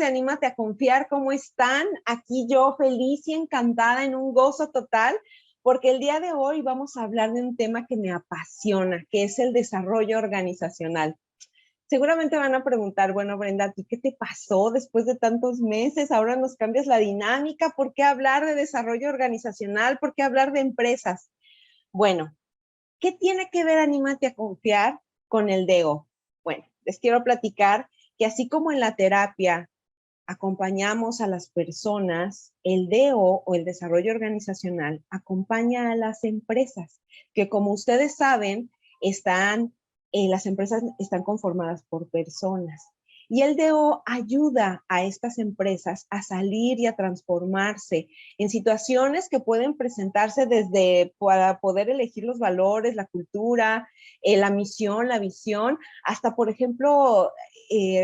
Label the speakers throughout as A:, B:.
A: Anímate a Confiar, ¿cómo están? Aquí yo feliz y encantada en un gozo total, porque el día de hoy vamos a hablar de un tema que me apasiona, que es el desarrollo organizacional. Seguramente van a preguntar, bueno, Brenda, ¿a ti qué te pasó después de tantos meses? Ahora nos cambias la dinámica, ¿por qué hablar de desarrollo organizacional? ¿Por qué hablar de empresas? Bueno, ¿qué tiene que ver Anímate a Confiar con el DO? Bueno, les quiero platicar que así como en la terapia acompañamos a las personas, el DO o el desarrollo organizacional acompaña a las empresas, que como ustedes saben, las empresas están conformadas por personas. Y el DO ayuda a estas empresas a salir y a transformarse en situaciones que pueden presentarse desde para poder elegir los valores, la cultura, la misión, la visión, hasta, por ejemplo,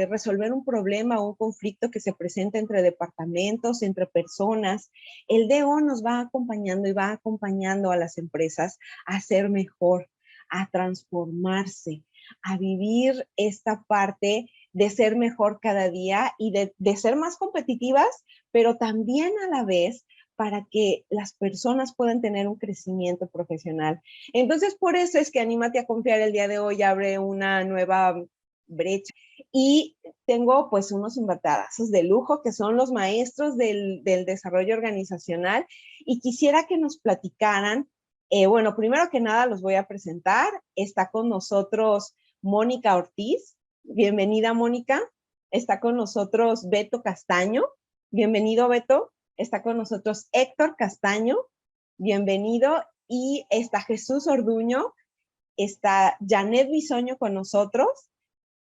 A: resolver un problema o un conflicto que se presenta entre departamentos, entre personas. El DO nos va acompañando y va acompañando a las empresas a ser mejor, a transformarse, a vivir esta parte de ser mejor cada día y de ser más competitivas, pero también a la vez para que las personas puedan tener un crecimiento profesional. Entonces, por eso es que Anímate a Confiar el día de hoy abre una nueva brecha. Y tengo pues unos invitadazos de lujo que son los maestros del desarrollo organizacional y quisiera que nos platicaran, bueno, primero que nada los voy a presentar. Está con nosotros Mónica Ortiz. Bienvenida, Mónica. Está con nosotros Beto Castaño. Bienvenido, Beto. Está con nosotros Héctor Castaño. Bienvenido. Y está Jesús Orduño. Está Janet Bisoño con nosotros.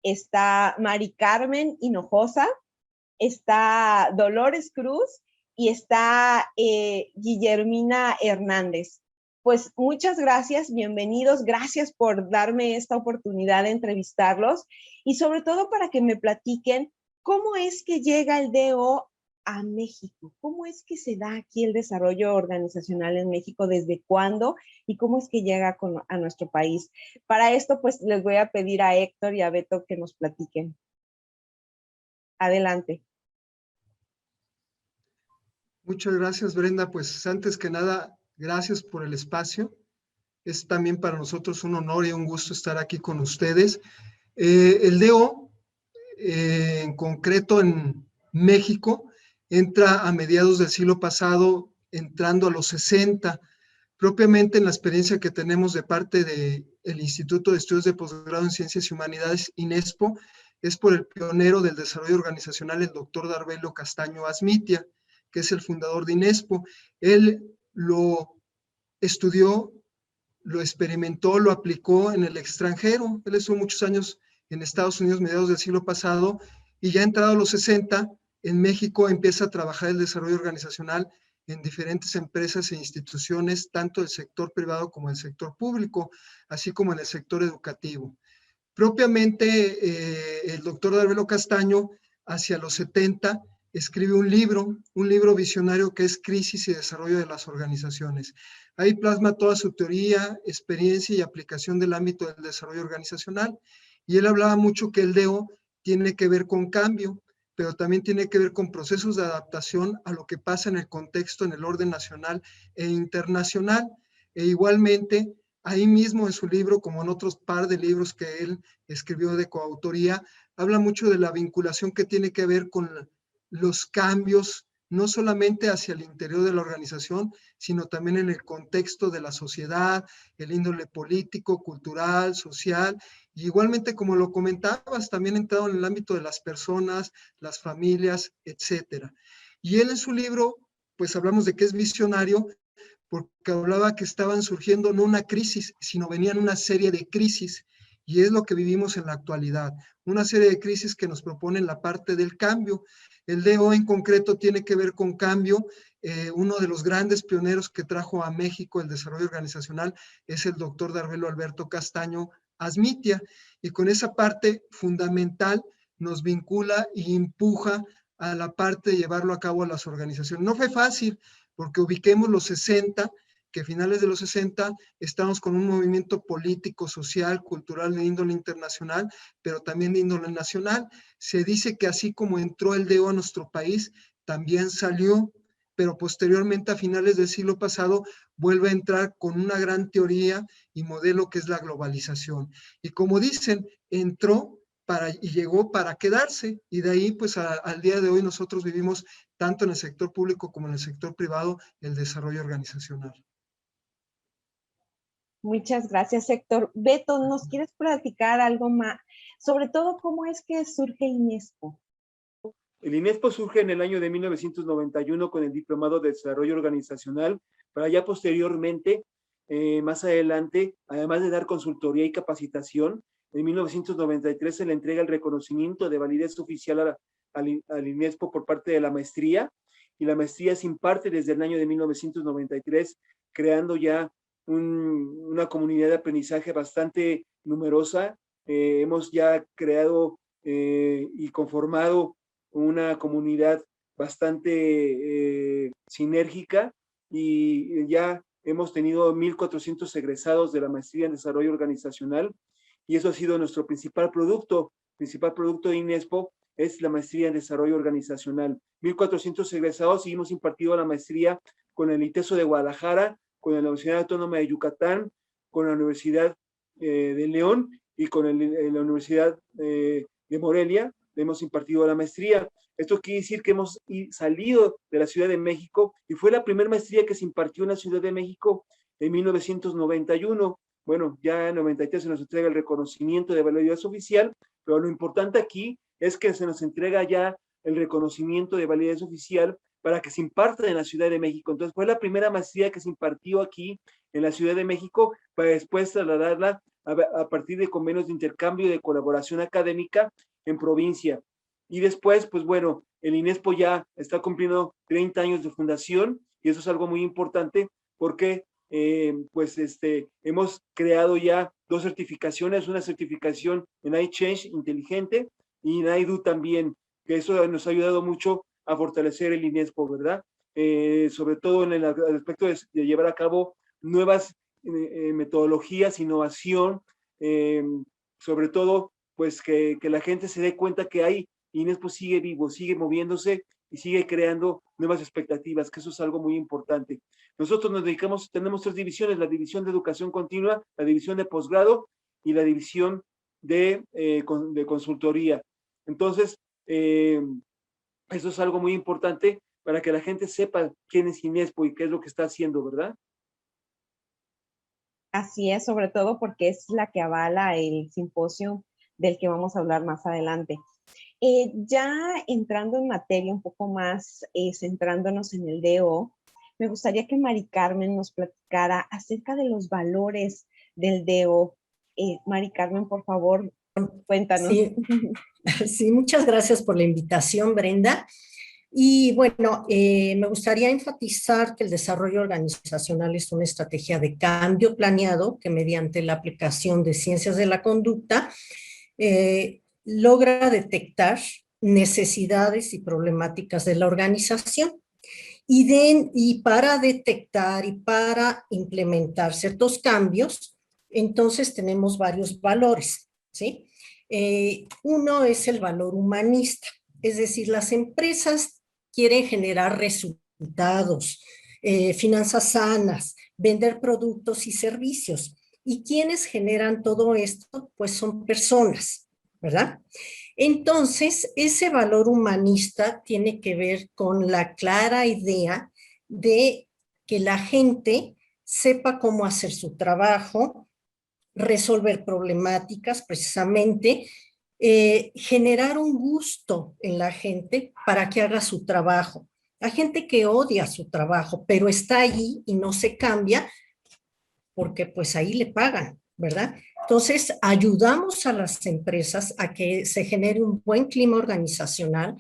A: Está Mari Carmen Hinojosa. Está Dolores Cruz. Y está Guillermina Hernández. Pues muchas gracias, bienvenidos, gracias por darme esta oportunidad de entrevistarlos y sobre todo para que me platiquen cómo es que llega el DO a México, cómo es que se da aquí el desarrollo organizacional en México, desde cuándo y cómo es que llega a nuestro país. Para esto, pues les voy a pedir a Héctor y a Beto que nos platiquen. Adelante.
B: Muchas gracias, Brenda. Pues antes que nada, gracias por el espacio. Es también para nosotros un honor y un gusto estar aquí con ustedes. El DO, en concreto en México, entra a mediados del siglo pasado, entrando a los 60. Propiamente en la experiencia que tenemos de parte del Instituto de Estudios de Posgrado en Ciencias y Humanidades, INESPO, es por el pionero del desarrollo organizacional, el doctor Darbelo Castaño Azmitia, que es el fundador de INESPO. Él lo estudió, lo experimentó, lo aplicó en el extranjero. Él estuvo muchos años en Estados Unidos, mediados del siglo pasado, y ya entrado a los 60, en México empieza a trabajar el desarrollo organizacional en diferentes empresas e instituciones, tanto del sector privado como del sector público, así como en el sector educativo. Propiamente, el doctor Darbelo Castaño, hacia los 70, escribe un libro visionario que es Crisis y Desarrollo de las Organizaciones. Ahí plasma toda su teoría, experiencia y aplicación del ámbito del desarrollo organizacional. Y él hablaba mucho que el DO tiene que ver con cambio, pero también tiene que ver con procesos de adaptación a lo que pasa en el contexto, en el orden nacional e internacional. E igualmente, ahí mismo en su libro, como en otros par de libros que él escribió de coautoría, habla mucho de la vinculación que tiene que ver con los cambios, no solamente hacia el interior de la organización, sino también en el contexto de la sociedad, el índole político, cultural, social, y igualmente, como lo comentabas, también entrado en el ámbito de las personas, las familias, etcétera. Y él en su libro, pues hablamos de que es visionario, porque hablaba que estaban surgiendo no una crisis, sino venían una serie de crisis, y es lo que vivimos en la actualidad, una serie de crisis que nos proponen la parte del cambio. El DO en concreto tiene que ver con cambio. Uno de los grandes pioneros que trajo a México el desarrollo organizacional es el doctor Darbelo Alberto Castaño Azmitia, y con esa parte fundamental nos vincula e empuja a la parte de llevarlo a cabo a las organizaciones. No fue fácil, porque ubiquemos los 60, que a finales de los 60 estamos con un movimiento político, social, cultural de índole internacional, pero también de índole nacional. Se dice que así como entró el DEO a nuestro país, también salió, pero posteriormente a finales del siglo pasado vuelve a entrar con una gran teoría y modelo que es la globalización. Y como dicen, entró y llegó para quedarse, y de ahí pues al día de hoy nosotros vivimos tanto en el sector público como en el sector privado el desarrollo organizacional.
A: Muchas gracias, Héctor. Beto, ¿nos quieres platicar algo más? Sobre todo, ¿cómo es que surge INESPO?
C: El INESPO surge en el año de 1991 con el Diplomado de Desarrollo Organizacional, para ya posteriormente, más adelante, además de dar consultoría y capacitación, en 1993 se le entrega el reconocimiento de validez oficial al INESPO por parte de la maestría, y la maestría se imparte desde el año de 1993, creando ya una comunidad de aprendizaje bastante numerosa. Hemos ya creado y conformado una comunidad bastante sinérgica, y ya hemos tenido 1,400 egresados de la maestría en desarrollo organizacional, y eso ha sido nuestro principal producto de INESPO, es la maestría en desarrollo organizacional. 1,400 egresados, y hemos impartido la maestría con el ITESO de Guadalajara, con la Universidad Autónoma de Yucatán, con la Universidad de León y con la Universidad de Morelia. Hemos impartido la maestría. Esto quiere decir que hemos salido de la Ciudad de México, y fue la primera maestría que se impartió en la Ciudad de México en 1991. Bueno, ya en 93 se nos entrega el reconocimiento de validez oficial, pero lo importante aquí es que se nos entrega ya el reconocimiento de validez oficial para que se imparta en la Ciudad de México. Entonces fue la primera maestría que se impartió aquí en la Ciudad de México, para después trasladarla a partir de convenios de intercambio y de colaboración académica en provincia. Y después, pues bueno, el INESPO ya está cumpliendo 30 años de fundación, y eso es algo muy importante porque hemos creado ya 2 certificaciones, una certificación en iChange inteligente y en iDo también, que eso nos ha ayudado mucho a fortalecer el INESPO, ¿verdad? Sobre todo en el aspecto de llevar a cabo nuevas metodologías, innovación, sobre todo pues que la gente se dé cuenta que INESPO sigue vivo, sigue moviéndose y sigue creando nuevas expectativas, que eso es algo muy importante. Nosotros tenemos 3 divisiones: la división de educación continua, la división de posgrado y la división de consultoría. Entonces, eso es algo muy importante para que la gente sepa quién es INESPO y qué es lo que está haciendo, ¿verdad?
A: Así es, sobre todo porque es la que avala el simposio del que vamos a hablar más adelante. Ya entrando en materia un poco más, centrándonos en el DO, me gustaría que Mari Carmen nos platicara acerca de los valores del DO. Mari Carmen, por favor, cuéntanos.
D: Sí, sí, muchas gracias por la invitación, Brenda. Y bueno, me gustaría enfatizar que el desarrollo organizacional es una estrategia de cambio planeado que, mediante la aplicación de ciencias de la conducta, logra detectar necesidades y problemáticas de la organización. Y para detectar y para implementar ciertos cambios, entonces tenemos varios valores, ¿sí? Uno es el valor humanista, es decir, las empresas quieren generar resultados, finanzas sanas, vender productos y servicios. ¿Y quienes generan todo esto? Pues son personas, ¿verdad? Entonces, ese valor humanista tiene que ver con la clara idea de que la gente sepa cómo hacer su trabajo, resolver problemáticas precisamente, generar un gusto en la gente para que haga su trabajo. Hay gente que odia su trabajo, pero está allí y no se cambia porque pues ahí le pagan, ¿verdad? Entonces, ayudamos a las empresas a que se genere un buen clima organizacional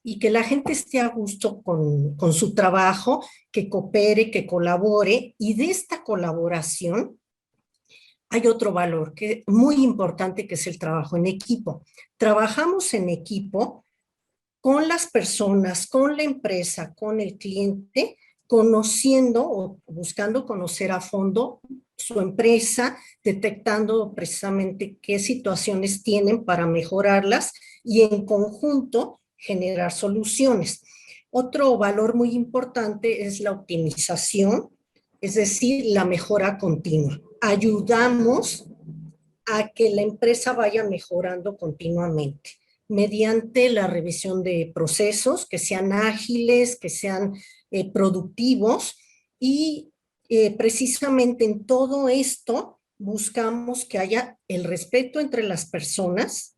D: y que la gente esté a gusto con su trabajo, que coopere, que colabore, y de esta colaboración hay otro valor que muy importante, que es el trabajo en equipo. Trabajamos en equipo con las personas, con la empresa, con el cliente, conociendo o buscando conocer a fondo su empresa, detectando precisamente qué situaciones tienen para mejorarlas y en conjunto generar soluciones. Otro valor muy importante es la optimización, es decir, la mejora continua. Ayudamos a que la empresa vaya mejorando continuamente mediante la revisión de procesos que sean ágiles, que sean productivos y precisamente en todo esto buscamos que haya el respeto entre las personas,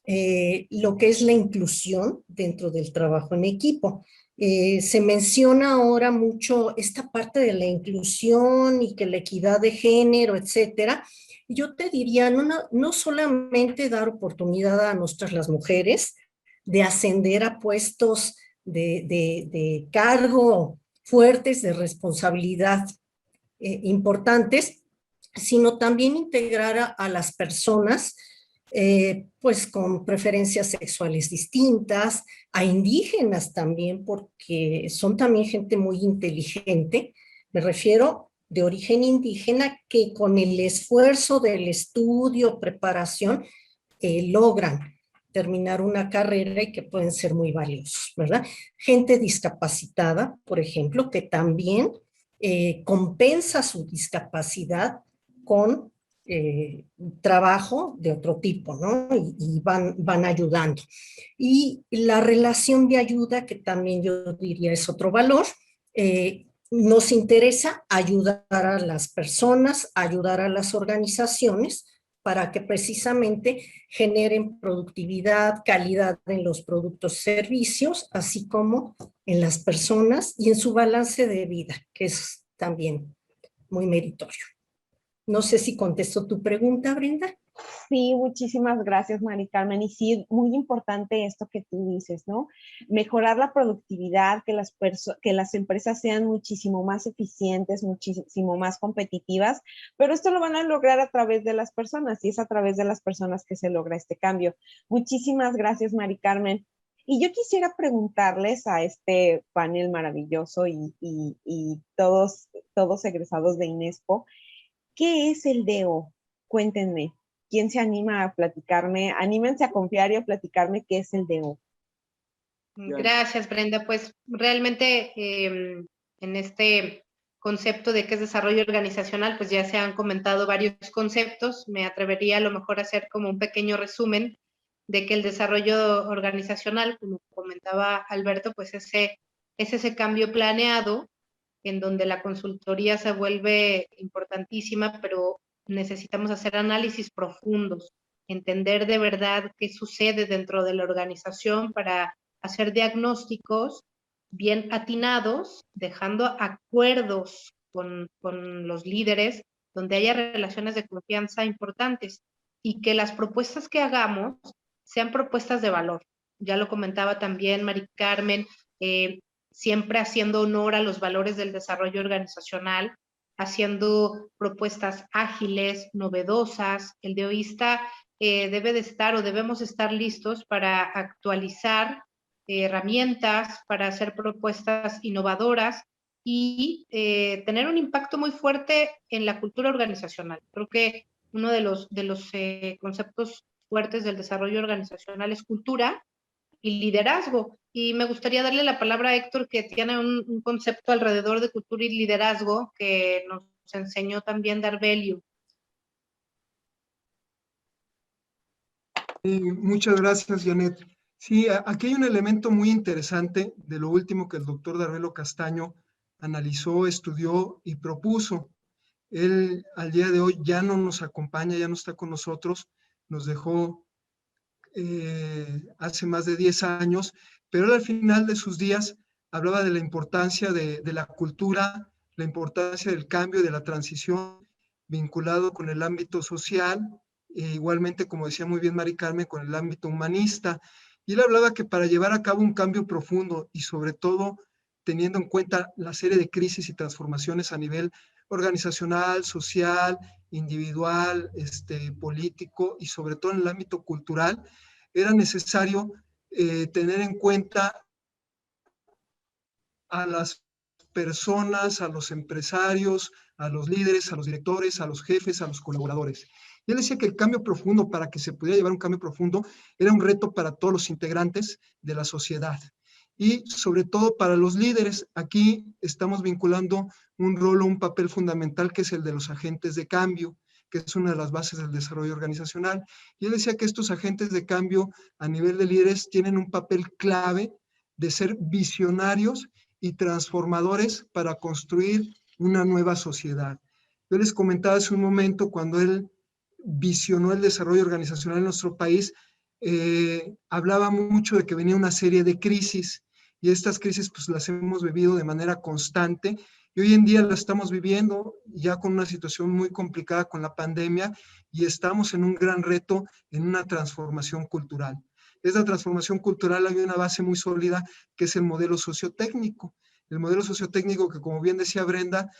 D: lo que es la inclusión dentro del trabajo en equipo. Se menciona ahora mucho esta parte de la inclusión y que la equidad de género, etcétera. Yo te diría, no solamente dar oportunidad a nosotras las mujeres de ascender a puestos de cargo fuertes, de responsabilidad importantes, sino también integrar a las personas pues con preferencias sexuales distintas, a indígenas también, porque son también gente muy inteligente, me refiero de origen indígena, que con el esfuerzo del estudio, preparación, logran terminar una carrera y que pueden ser muy valiosos, ¿verdad? Gente discapacitada, por ejemplo, que también compensa su discapacidad con trabajo de otro tipo, ¿no? Y van ayudando. Y la relación de ayuda, que también yo diría es otro valor, nos interesa ayudar a las personas, ayudar a las organizaciones para que precisamente generen productividad, calidad en los productos y servicios, así como en las personas y en su balance de vida, que es también muy meritorio. No sé si contesto tu pregunta, Brenda.
A: Sí, muchísimas gracias, Mari Carmen. Y sí, muy importante esto que tú dices, ¿no? Mejorar la productividad, que las empresas sean muchísimo más eficientes, muchísimo más competitivas, pero esto lo van a lograr a través de las personas y es a través de las personas que se logra este cambio. Muchísimas gracias, Mari Carmen. Y yo quisiera preguntarles a este panel maravilloso y todos egresados de INESPO, ¿qué es el DO? Cuéntenme. ¿Quién se anima a platicarme? Anímense a confiar y a platicarme qué es el DO.
E: Gracias, Brenda. Pues realmente en este concepto de qué es desarrollo organizacional, pues ya se han comentado varios conceptos. Me atrevería a lo mejor a hacer como un pequeño resumen de que el desarrollo organizacional, como comentaba Alberto, pues es ese cambio planeado en donde la consultoría se vuelve importantísima, pero necesitamos hacer análisis profundos, entender de verdad qué sucede dentro de la organización para hacer diagnósticos bien atinados, dejando acuerdos con los líderes, donde haya relaciones de confianza importantes y que las propuestas que hagamos sean propuestas de valor. Ya lo comentaba también Mari Carmen, siempre haciendo honor a los valores del desarrollo organizacional, haciendo propuestas ágiles, novedosas. El DOista debe de estar o debemos estar listos para actualizar herramientas, para hacer propuestas innovadoras y tener un impacto muy fuerte en la cultura organizacional. Creo que uno de los conceptos fuertes del desarrollo organizacional es cultura y liderazgo. Y me gustaría darle la palabra a Héctor, que tiene un concepto alrededor de cultura y liderazgo que nos enseñó también Darbelio.
B: Muchas gracias, Janet. Sí, aquí hay un elemento muy interesante de lo último que el doctor Darbelio Castaño analizó, estudió y propuso. Él al día de hoy ya no nos acompaña, ya no está con nosotros, nos dejó hace más de 10 años, pero él al final de sus días hablaba de la importancia de la cultura, la importancia del cambio, de la transición vinculado con el ámbito social, igualmente, como decía muy bien Mari Carmen, con el ámbito humanista. Y él hablaba que para llevar a cabo un cambio profundo y sobre todo teniendo en cuenta la serie de crisis y transformaciones a nivel organizacional, social, individual, político y sobre todo en el ámbito cultural, era necesario tener en cuenta a las personas, a los empresarios, a los líderes, a los directores, a los jefes, a los colaboradores. Y él decía que el cambio profundo, para que se pudiera llevar un cambio profundo, era un reto para todos los integrantes de la sociedad. Y sobre todo para los líderes, aquí estamos vinculando un rol o un papel fundamental que es el de los agentes de cambio, que es una de las bases del desarrollo organizacional. Y él decía que estos agentes de cambio a nivel de líderes tienen un papel clave de ser visionarios y transformadores para construir una nueva sociedad. Yo les comentaba hace un momento, cuando él visionó el desarrollo organizacional en nuestro país, hablaba mucho de que venía una serie de crisis, y estas crisis pues las hemos vivido de manera constante, y hoy en día la estamos viviendo ya con una situación muy complicada con la pandemia, y estamos en un gran reto, en una transformación cultural. Esta transformación cultural hay una base muy sólida, que es el modelo sociotécnico. El modelo sociotécnico que, como bien decía Brenda,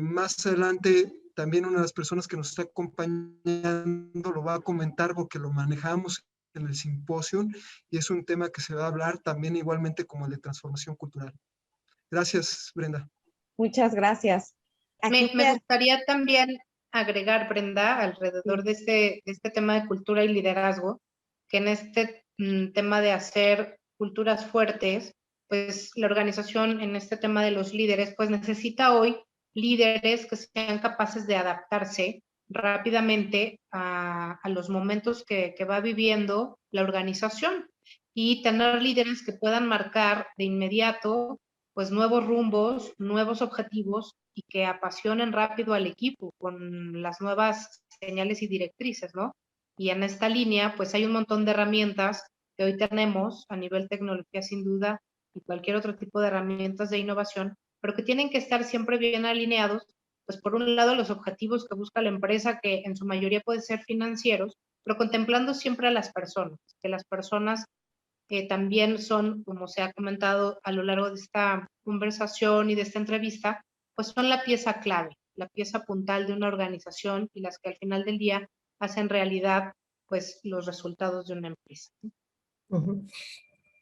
B: más adelante también una de las personas que nos está acompañando lo va a comentar, porque lo manejamos en el simposio, y es un tema que se va a hablar también igualmente como el de transformación cultural. Gracias, Brenda.
A: Muchas gracias.
E: Me gustaría también agregar, Brenda, alrededor de este tema de cultura y liderazgo, que en este tema de hacer culturas fuertes, pues la organización en este tema de los líderes, pues necesita hoy líderes que sean capaces de adaptarse rápidamente a los momentos que va viviendo la organización, y tener líderes que puedan marcar de inmediato pues nuevos rumbos, nuevos objetivos, y que apasionen rápido al equipo con las nuevas señales y directrices, ¿no? Y en esta línea, pues hay un montón de herramientas que hoy tenemos a nivel tecnología, sin duda, y cualquier otro tipo de herramientas de innovación, pero que tienen que estar siempre bien alineados, pues por un lado los objetivos que busca la empresa, que en su mayoría pueden ser financieros, pero contemplando siempre a las personas, que las personas también son, como se ha comentado a lo largo de esta conversación y de esta entrevista, pues son la pieza clave, la pieza puntal de una organización, y las que al final del día hacen realidad pues los resultados de una empresa.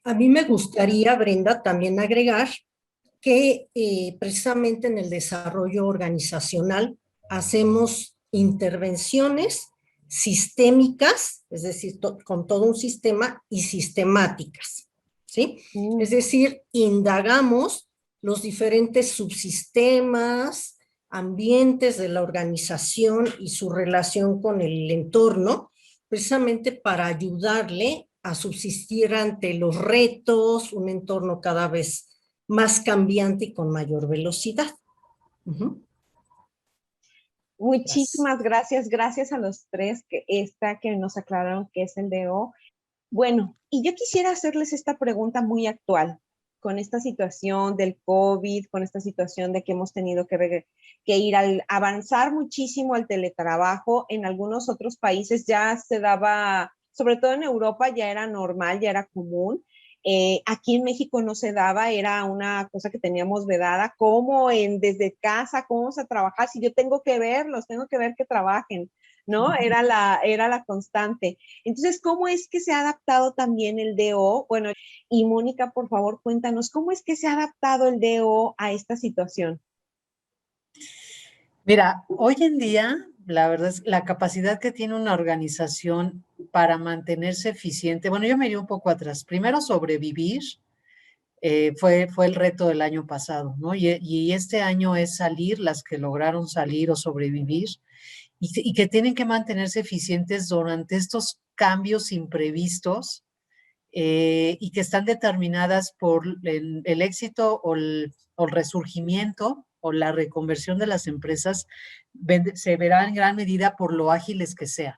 D: A mí me gustaría, Brenda, también agregar que precisamente en el desarrollo organizacional hacemos intervenciones sistémicas, es decir, con todo un sistema, y sistemáticas, ¿sí? Es decir, indagamos los diferentes subsistemas, ambientes de la organización y su relación con el entorno, precisamente para ayudarle a subsistir ante los retos, un entorno cada vez más cambiante y con mayor velocidad.
A: Muchísimas gracias. Gracias a los tres que nos aclararon que es el DO. Bueno, y yo quisiera hacerles esta pregunta muy actual, con esta situación del COVID, con esta situación de que hemos tenido que ir al avanzar muchísimo al teletrabajo. En algunos otros países ya se daba, sobre todo en Europa, ya era normal, ya era común. Aquí en México no se daba, era una cosa que teníamos vedada. ¿Cómo desde casa, cómo vamos a trabajar? Si yo tengo que verlos, tengo que ver que trabajen, ¿no? Era la constante. Entonces, ¿cómo es que se ha adaptado también el DO? Bueno, y Mónica, por favor, cuéntanos, ¿cómo es que se ha adaptado el DO a esta situación?
F: Mira, hoy en día, la verdad es la capacidad que tiene una organización para mantenerse eficiente. Bueno, yo me iría un poco atrás. Primero, sobrevivir fue el reto del año pasado, ¿no? Y este año es salir, las que lograron salir o sobrevivir, y que tienen que mantenerse eficientes durante estos cambios imprevistos, y que están determinadas por el éxito o el resurgimiento o la reconversión de las empresas, se verá en gran medida por lo ágiles que sean.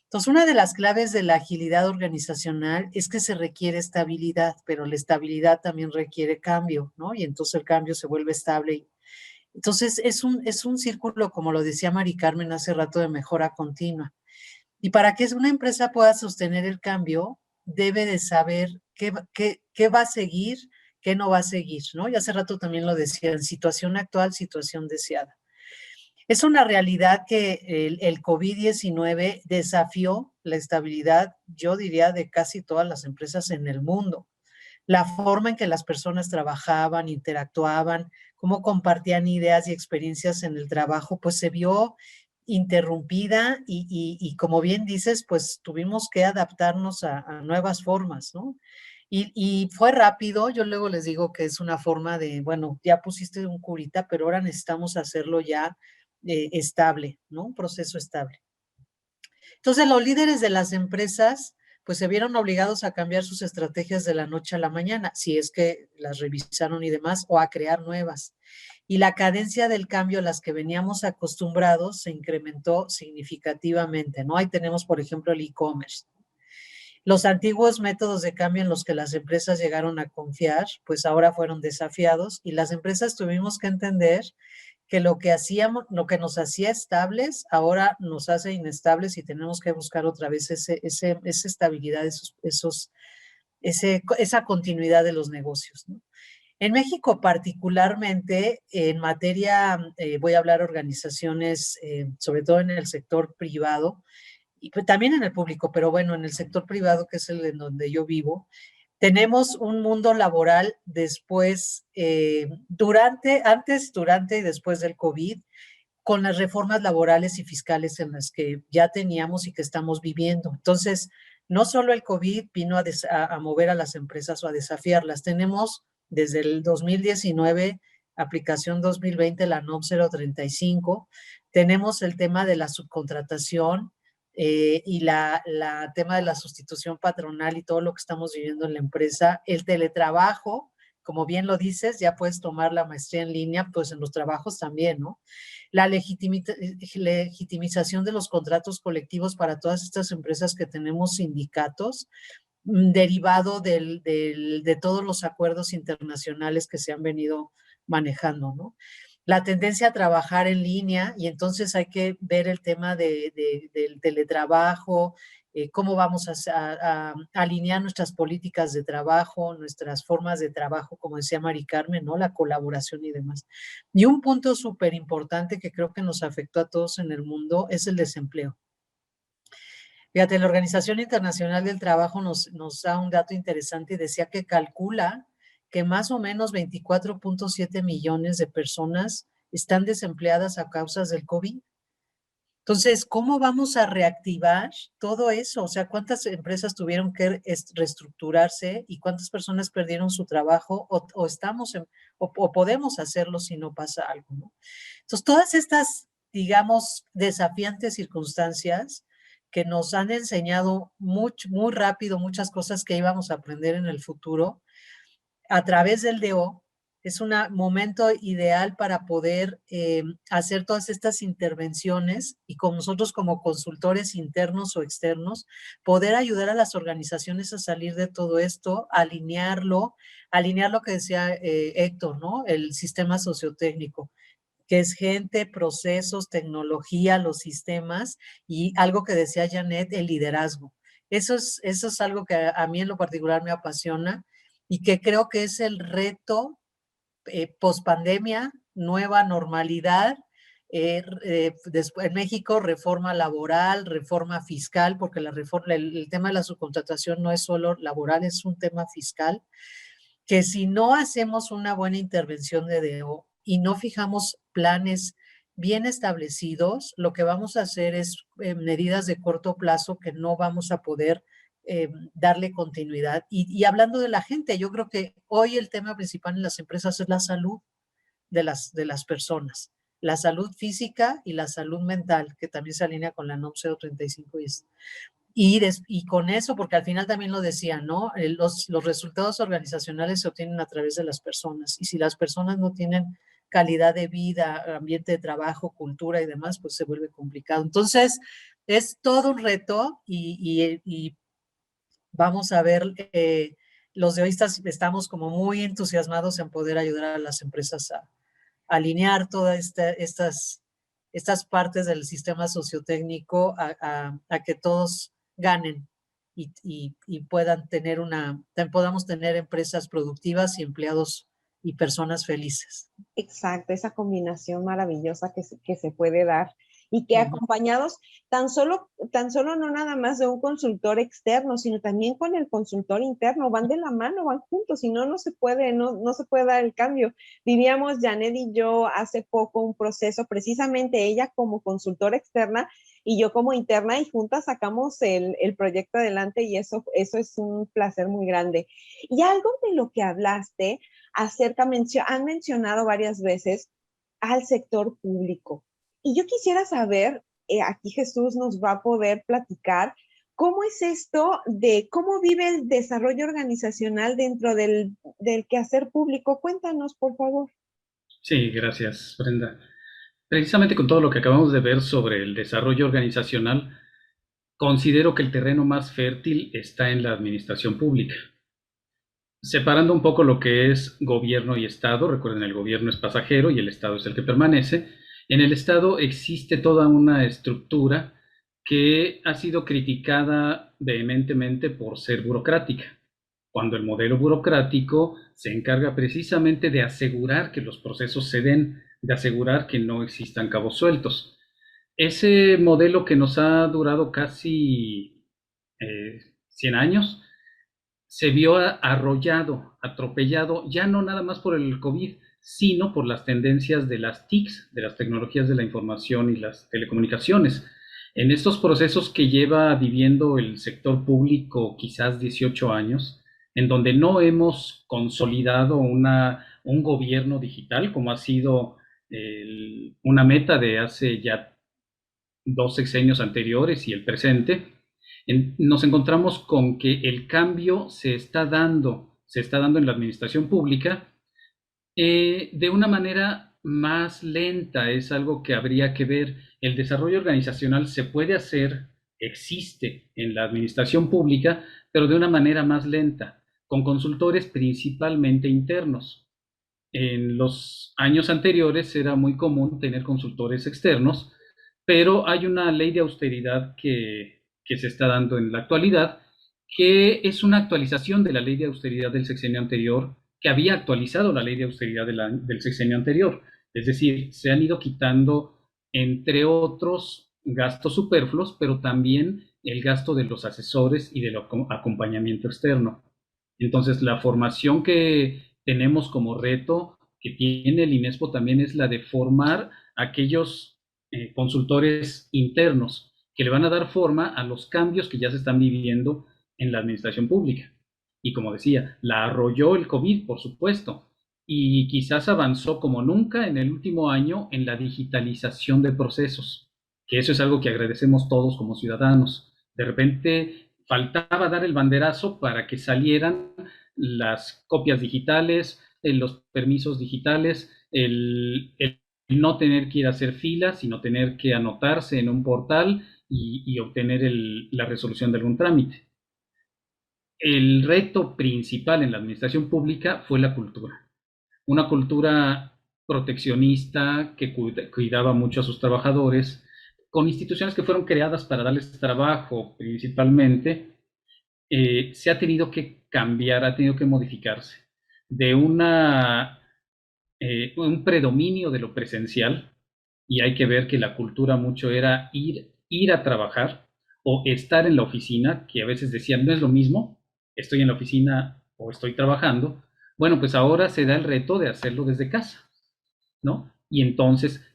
F: Entonces, una de las claves de la agilidad organizacional es que se requiere estabilidad, pero la estabilidad también requiere cambio, ¿no? Y entonces el cambio se vuelve estable. Entonces, es un círculo, como lo decía Mari Carmen hace rato, de mejora continua. Y para que una empresa pueda sostener el cambio, debe de saber qué va a seguir, qué no va a seguir, ¿no? Y hace rato también lo decían, situación actual, situación deseada. Es una realidad que el COVID-19 desafió la estabilidad, yo diría, de casi todas las empresas en el mundo. la forma en que las personas trabajaban, interactuaban, cómo compartían ideas y experiencias en el trabajo, pues se vio interrumpida y como bien dices, pues tuvimos que adaptarnos a nuevas formas, ¿no? Y fue rápido, yo luego les digo que es una forma de, bueno, ya pusiste un curita, pero ahora necesitamos hacerlo ya estable, ¿no? Un proceso estable. Entonces, los líderes de las empresas, pues se vieron obligados a cambiar sus estrategias de la noche a la mañana, si es que las revisaron y demás, o a crear nuevas. Y la cadencia del cambio a las que veníamos acostumbrados se incrementó significativamente, ¿no? Ahí tenemos, por ejemplo, el e-commerce. Los antiguos métodos de cambio en los que las empresas llegaron a confiar, pues ahora fueron desafiados y las empresas tuvimos que entender que lo que hacíamos, lo que nos hacía estables, ahora nos hace inestables y tenemos que buscar otra vez esa estabilidad, esa continuidad de los negocios, ¿no? En México particularmente, en materia, voy a hablar organizaciones, sobre todo en el sector privado, y pues también en el público, pero bueno, en el sector privado, que es el en donde yo vivo, tenemos un mundo laboral después, antes, durante y después del COVID, con las reformas laborales y fiscales en las que ya teníamos y que estamos viviendo. Entonces, no solo el COVID vino a mover a las empresas o a desafiarlas, tenemos desde el 2019, aplicación 2020, la NOM 035, tenemos el tema de la subcontratación, y la tema de la sustitución patronal y todo lo que estamos viviendo en la empresa, el teletrabajo, como bien lo dices, ya puedes tomar la maestría en línea, pues en los trabajos también, ¿no? La legitimización de los contratos colectivos para todas estas empresas que tenemos sindicatos, derivado de todos los acuerdos internacionales que se han venido manejando, ¿no? La tendencia a trabajar en línea, y entonces hay que ver el tema del teletrabajo, cómo vamos a alinear nuestras políticas de trabajo, nuestras formas de trabajo, como decía Mari Carmen, ¿no? La colaboración y demás. Y un punto súper importante que creo que nos afectó a todos en el mundo es el desempleo. Fíjate, la Organización Internacional del Trabajo nos da un dato interesante y decía que calcula que más o menos 24.7 millones de personas están desempleadas a causa del COVID. Entonces, ¿cómo vamos a reactivar todo eso? O sea, ¿cuántas empresas tuvieron que reestructurarse y cuántas personas perdieron su trabajo o estamos o podemos hacerlo si no pasa algo, ¿no? Entonces, todas estas, digamos, desafiantes circunstancias que nos han enseñado muy rápido muchas cosas que íbamos a aprender en el futuro a través del DO, es un momento ideal para poder hacer todas estas intervenciones y con nosotros como consultores internos o externos, poder ayudar a las organizaciones a salir de todo esto, alinear lo que decía Héctor, ¿no? El sistema sociotécnico, que es gente, procesos, tecnología, los sistemas y algo que decía Janet, el liderazgo. Eso es algo que a mí en lo particular me apasiona y que creo que es el reto pospandemia, nueva normalidad, después en México reforma laboral, reforma fiscal, porque el tema de la subcontratación no es solo laboral, es un tema fiscal, que si no hacemos una buena intervención de DO y no fijamos planes bien establecidos, lo que vamos a hacer es medidas de corto plazo que no vamos a poder darle continuidad. Y hablando de la gente, yo creo que hoy el tema principal en las empresas es la salud de las personas, la salud física y la salud mental, que también se alinea con la NOM 035 y con eso, porque al final también lo decía, ¿no? Los resultados organizacionales se obtienen a través de las personas, y si las personas no tienen calidad de vida, ambiente de trabajo, cultura y demás, pues se vuelve complicado. Entonces, es todo un reto y vamos a ver, los de hoy estamos como muy entusiasmados en poder ayudar a las empresas a alinear todas estas partes del sistema sociotécnico a que todos ganen y podamos tener empresas productivas y empleados y personas felices.
A: Exacto, esa combinación maravillosa que se puede dar. y que acompañados tan solo no nada más de un consultor externo, sino también con el consultor interno, van de la mano, van juntos, si no, no se puede dar el cambio. Vivíamos Janet y yo hace poco un proceso, precisamente ella como consultora externa y yo como interna, y juntas sacamos el proyecto adelante, y eso es un placer muy grande. Y algo de lo que hablaste han mencionado varias veces al sector público. Y yo quisiera saber, aquí Jesús nos va a poder platicar, ¿cómo es esto de cómo vive el desarrollo organizacional dentro del quehacer público? Cuéntanos, por favor.
G: Sí, gracias, Brenda. Precisamente con todo lo que acabamos de ver sobre el desarrollo organizacional, considero que el terreno más fértil está en la administración pública. Separando un poco lo que es gobierno y Estado, recuerden, el gobierno es pasajero y el Estado es el que permanece. En el Estado existe toda una estructura que ha sido criticada vehementemente por ser burocrática, cuando el modelo burocrático se encarga precisamente de asegurar que los procesos se den, de asegurar que no existan cabos sueltos. Ese modelo que nos ha durado casi 100 años, se vio arrollado, atropellado, ya no nada más por el COVID, sino por las tendencias de las TICs, de las tecnologías de la información y las telecomunicaciones. En estos procesos que lleva viviendo el sector público quizás 18 años, en donde no hemos consolidado un gobierno digital, como ha sido una meta de hace ya 2 sexenios anteriores y el presente, nos encontramos con que el cambio se está dando en la administración pública de una manera más lenta. Es algo que habría que ver. El desarrollo organizacional se puede hacer, existe en la administración pública, pero de una manera más lenta, con consultores principalmente internos. En los años anteriores era muy común tener consultores externos, pero hay una ley de austeridad que se está dando en la actualidad, que es una actualización de la ley de austeridad del sexenio anterior, que había actualizado la ley de austeridad del sexenio anterior. Es decir, se han ido quitando, entre otros, gastos superfluos, pero también el gasto de los asesores y del acompañamiento externo. Entonces, la formación que tenemos como reto que tiene el INESPO también es la de formar aquellos consultores internos que le van a dar forma a los cambios que ya se están viviendo en la administración pública. Y como decía, la arrolló el COVID, por supuesto, y quizás avanzó como nunca en el último año en la digitalización de procesos, que eso es algo que agradecemos todos como ciudadanos. De repente faltaba dar el banderazo para que salieran las copias digitales, los permisos digitales, el no tener que ir a hacer filas, sino tener que anotarse en un portal y obtener la resolución de algún trámite. El reto principal en la administración pública fue la cultura. Una cultura proteccionista que cuidaba mucho a sus trabajadores, con instituciones que fueron creadas para darles trabajo principalmente. Se ha tenido que cambiar, ha tenido que modificarse de un predominio de lo presencial, y hay que ver que la cultura mucho era ir a trabajar o estar en la oficina, que a veces decían, no es lo mismo, estoy en la oficina o estoy trabajando. Bueno, pues ahora se da el reto de hacerlo desde casa, ¿no? Y entonces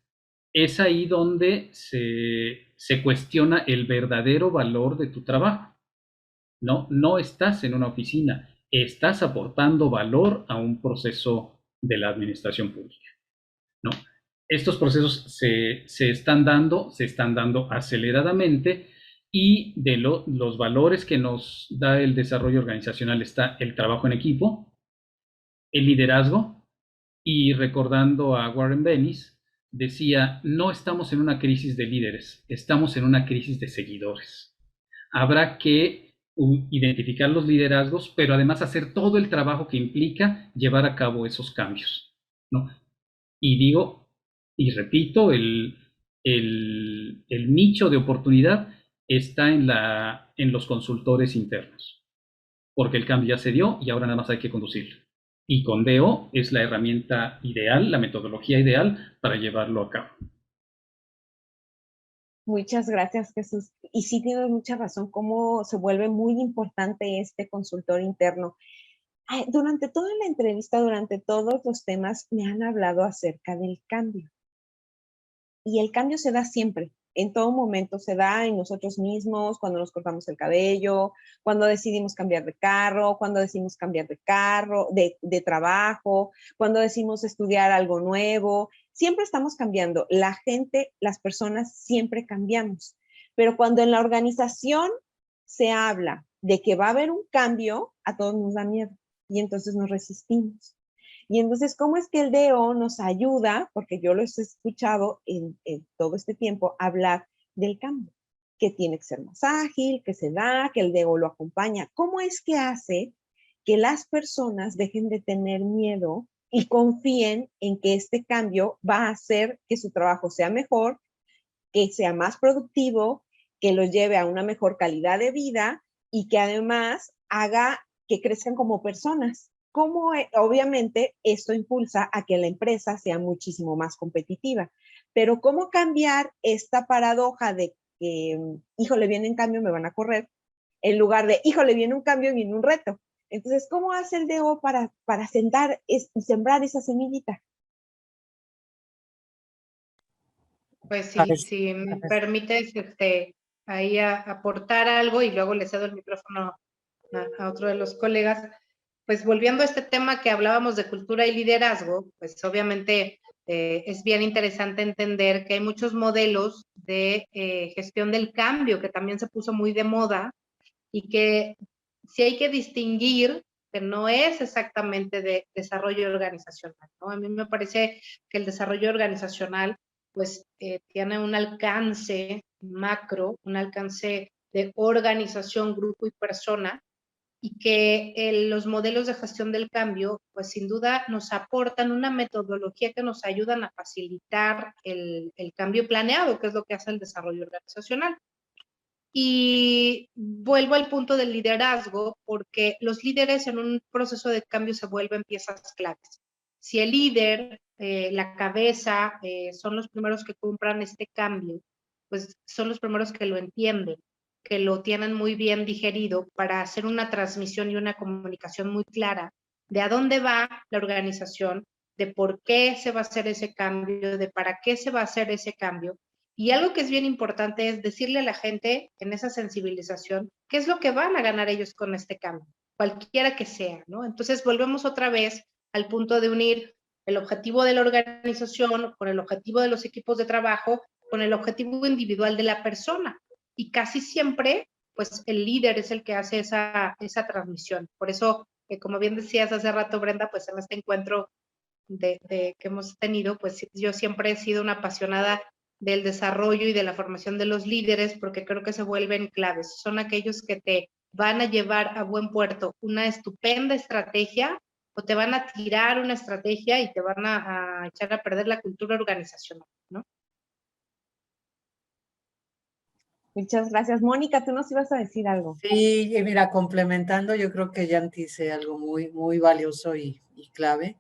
G: es ahí donde se cuestiona el verdadero valor de tu trabajo. No estás en una oficina, estás aportando valor a un proceso de la administración pública, ¿no? Estos procesos se están dando aceleradamente, y de los valores que nos da el desarrollo organizacional está el trabajo en equipo, el liderazgo, y recordando a Warren Bennis, decía, no estamos en una crisis de líderes, estamos en una crisis de seguidores. Habrá que identificar los liderazgos, pero además hacer todo el trabajo que implica llevar a cabo esos cambios, ¿no? Y digo, y repito, el nicho de oportunidad está en los consultores internos, porque el cambio ya se dio y ahora nada más hay que conducirlo. Y Condeo es la herramienta ideal, la metodología ideal para llevarlo a cabo.
A: Muchas gracias, Jesús. Y sí tienes mucha razón, cómo se vuelve muy importante este consultor interno. Ay, durante toda la entrevista, durante todos los temas, me han hablado acerca del cambio. Y el cambio se da siempre, en todo momento se da en nosotros mismos, cuando nos cortamos el cabello, cuando decidimos cambiar de carro, cuando decidimos cambiar de trabajo, cuando decidimos estudiar algo nuevo. Siempre estamos cambiando. La gente, las personas siempre cambiamos. Pero cuando en la organización se habla de que va a haber un cambio, a todos nos da miedo y entonces nos resistimos. Y entonces, ¿cómo es que el DO nos ayuda? Porque yo lo he escuchado en todo este tiempo hablar del cambio, que tiene que ser más ágil, que se da, que el DO lo acompaña. ¿Cómo es que hace que las personas dejen de tener miedo y confíen en que este cambio va a hacer que su trabajo sea mejor, que sea más productivo, que los lleve a una mejor calidad de vida y que además haga que crezcan como personas? Cómo obviamente esto impulsa a que la empresa sea muchísimo más competitiva. Pero ¿cómo cambiar esta paradoja de que, híjole, viene un cambio, me van a correr, en lugar de, híjole, viene un cambio, viene un reto? Entonces, ¿cómo hace el DO para sembrar esa semillita?
E: Pues sí, si me permites ahí aportar algo y luego le cedo el micrófono a otro de los colegas. Pues volviendo a este tema que hablábamos de cultura y liderazgo, pues obviamente es bien interesante entender que hay muchos modelos de gestión del cambio que también se puso muy de moda y que sí hay que distinguir que no es exactamente de desarrollo organizacional, ¿no? A mí me parece que el desarrollo organizacional pues tiene un alcance macro, un alcance de organización, grupo y persona, y que los modelos de gestión del cambio, pues sin duda nos aportan una metodología que nos ayudan a facilitar el cambio planeado, que es lo que hace el desarrollo organizacional. Y vuelvo al punto del liderazgo, porque los líderes en un proceso de cambio se vuelven piezas claves. Si el líder, la cabeza, son los primeros que compran este cambio, pues son los primeros que lo entienden, que lo tienen muy bien digerido para hacer una transmisión y una comunicación muy clara de a dónde va la organización, de por qué se va a hacer ese cambio, de para qué se va a hacer ese cambio. Y algo que es bien importante es decirle a la gente en esa sensibilización qué es lo que van a ganar ellos con este cambio, cualquiera que sea, ¿no? Entonces volvemos otra vez al punto de unir el objetivo de la organización con el objetivo de los equipos de trabajo, con el objetivo individual de la persona. Y casi siempre, pues el líder es el que hace esa transmisión. Por eso, como bien decías hace rato, Brenda, pues en este encuentro que hemos tenido, pues yo siempre he sido una apasionada del desarrollo y de la formación de los líderes, porque creo que se vuelven claves. Son aquellos que te van a llevar a buen puerto una estupenda estrategia o te van a tirar una estrategia y te van a echar a perder la cultura organizacional, ¿no?
A: Muchas gracias. Mónica, tú nos ibas a decir algo.
F: Sí, mira, complementando, yo creo que Yanti dice algo muy, muy valioso y clave.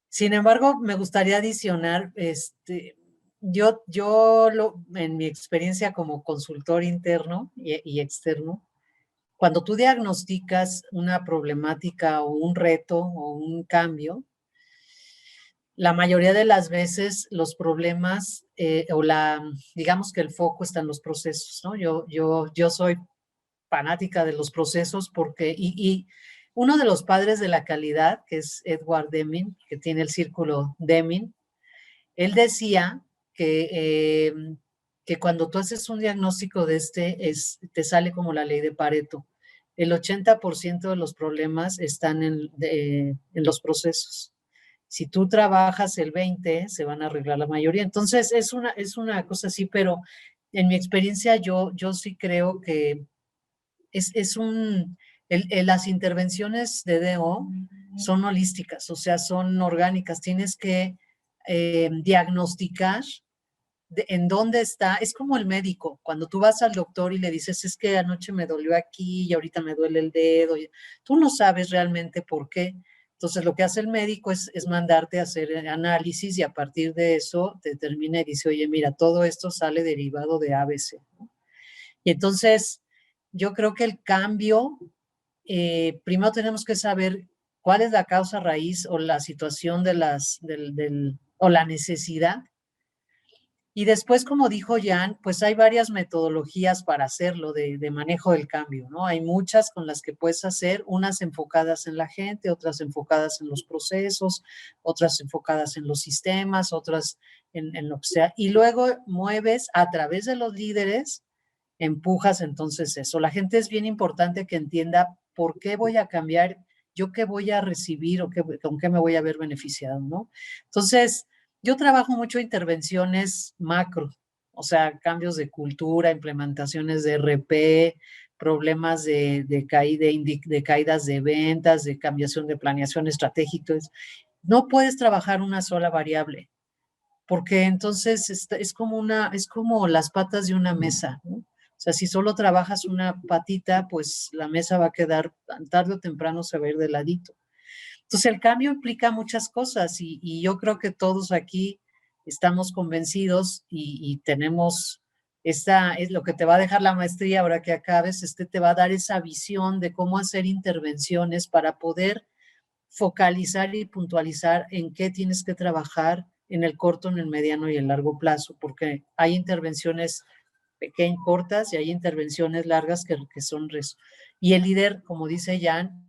F: Sin embargo, me gustaría adicionar, en mi experiencia como consultor interno y externo, cuando tú diagnosticas una problemática o un reto o un cambio, la mayoría de las veces los problemas digamos que el foco está en los procesos, ¿no? Yo soy fanática de los procesos porque, y uno de los padres de la calidad, que es Edward Deming, que tiene el círculo Deming, él decía que cuando tú haces un diagnóstico de te sale como la ley de Pareto. El 80% de los problemas están en los procesos. Si tú trabajas el 20, se van a arreglar la mayoría. Entonces, es una cosa así, pero en mi experiencia yo sí creo que las intervenciones de DO son holísticas, o sea, son orgánicas. Tienes que diagnosticar en dónde está. Es como el médico. Cuando tú vas al doctor y le dices, es que anoche me dolió aquí y ahorita me duele el dedo. Tú no sabes realmente por qué, Entonces, lo que hace el médico es mandarte a hacer análisis y a partir de eso te determina y dice, oye, mira, todo esto sale derivado de ABC, ¿no? Y entonces, yo creo que el cambio, primero tenemos que saber cuál es la causa raíz o la situación de o la necesidad. Y después, como dijo Jan, pues hay varias metodologías para hacerlo de manejo del cambio, ¿no? Hay muchas con las que puedes hacer, unas enfocadas en la gente, otras enfocadas en los procesos, otras enfocadas en los sistemas, otras en lo que sea. Y luego mueves a través de los líderes, empujas entonces eso. La gente es bien importante que entienda por qué voy a cambiar, yo qué voy a recibir o con qué me voy a ver beneficiado, ¿no? Entonces, yo trabajo mucho intervenciones macro, o sea, cambios de cultura, implementaciones de RP, problemas de caídas de ventas, de cambiación de planeación estratégica. No puedes trabajar una sola variable, porque entonces es como las patas de una mesa, ¿no? O sea, si solo trabajas una patita, pues la mesa va a quedar, tarde o temprano se va a ir de ladito. Entonces, el cambio implica muchas cosas y yo creo que todos aquí estamos convencidos y tenemos es lo que te va a dejar la maestría ahora que acabes, te va a dar esa visión de cómo hacer intervenciones para poder focalizar y puntualizar en qué tienes que trabajar en el corto, en el mediano y el largo plazo, porque hay intervenciones pequeñas, cortas, y hay intervenciones largas que son y el líder, como dice Jan,